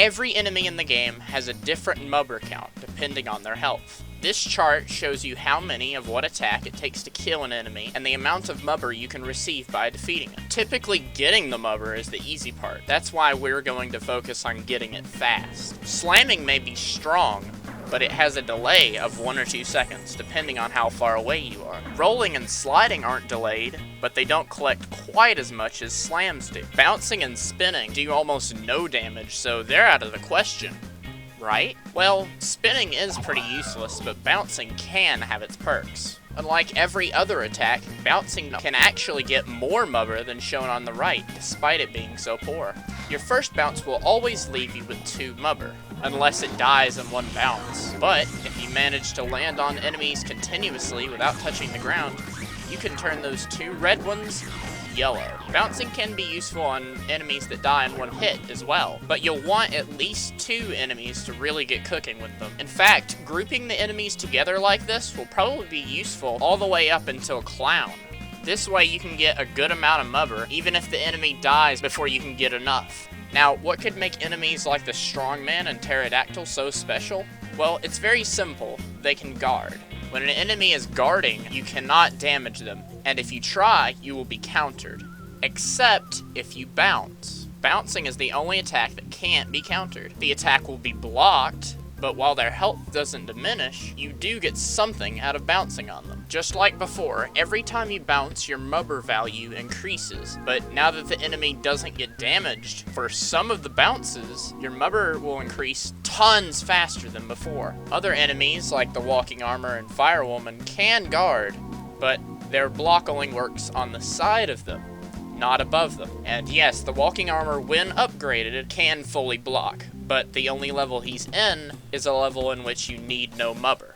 Every enemy in the game has a different Mubber count depending on their health. This chart shows you how many of what attack it takes to kill an enemy and the amount of Mubber you can receive by defeating it. Typically getting the Mubber is the easy part. That's why we're going to focus on getting it fast. Slamming may be strong, but it has a delay of 1 or 2 seconds, depending on how far away you are. Rolling and sliding aren't delayed, but they don't collect quite as much as slams do. Bouncing and spinning do almost no damage, so they're out of the question, right? Well, spinning is pretty useless, but bouncing can have its perks. Unlike every other attack, bouncing can actually get more Mubber than shown on the right, despite it being so poor. Your first bounce will always leave you with 2 Mubber, unless it dies in one bounce. But if you manage to land on enemies continuously without touching the ground, you can turn those 2 red ones yellow. Bouncing can be useful on enemies that die in one hit as well, but you'll want at least 2 enemies to really get cooking with them. In fact, grouping the enemies together like this will probably be useful all the way up until Clown. This way you can get a good amount of Mubber, even if the enemy dies before you can get enough. Now, what could make enemies like the Strongman and Pterodactyl so special? Well, it's very simple. They can guard. When an enemy is guarding, you cannot damage them, and if you try, you will be countered. Except if you bounce. Bouncing is the only attack that can't be countered. The attack will be blocked, but while their health doesn't diminish, you do get something out of bouncing on them. Just like before, every time you bounce, your Mubber value increases, but now that the enemy doesn't get damaged, for some of the bounces, your Mubber will increase tons faster than before. Other enemies, like the Walking Armor and Firewoman, can guard, but their block only works on the side of them, not above them. And yes, the Walking Armor, when upgraded, can fully block, but the only level he's in is a level in which you need no Mubber.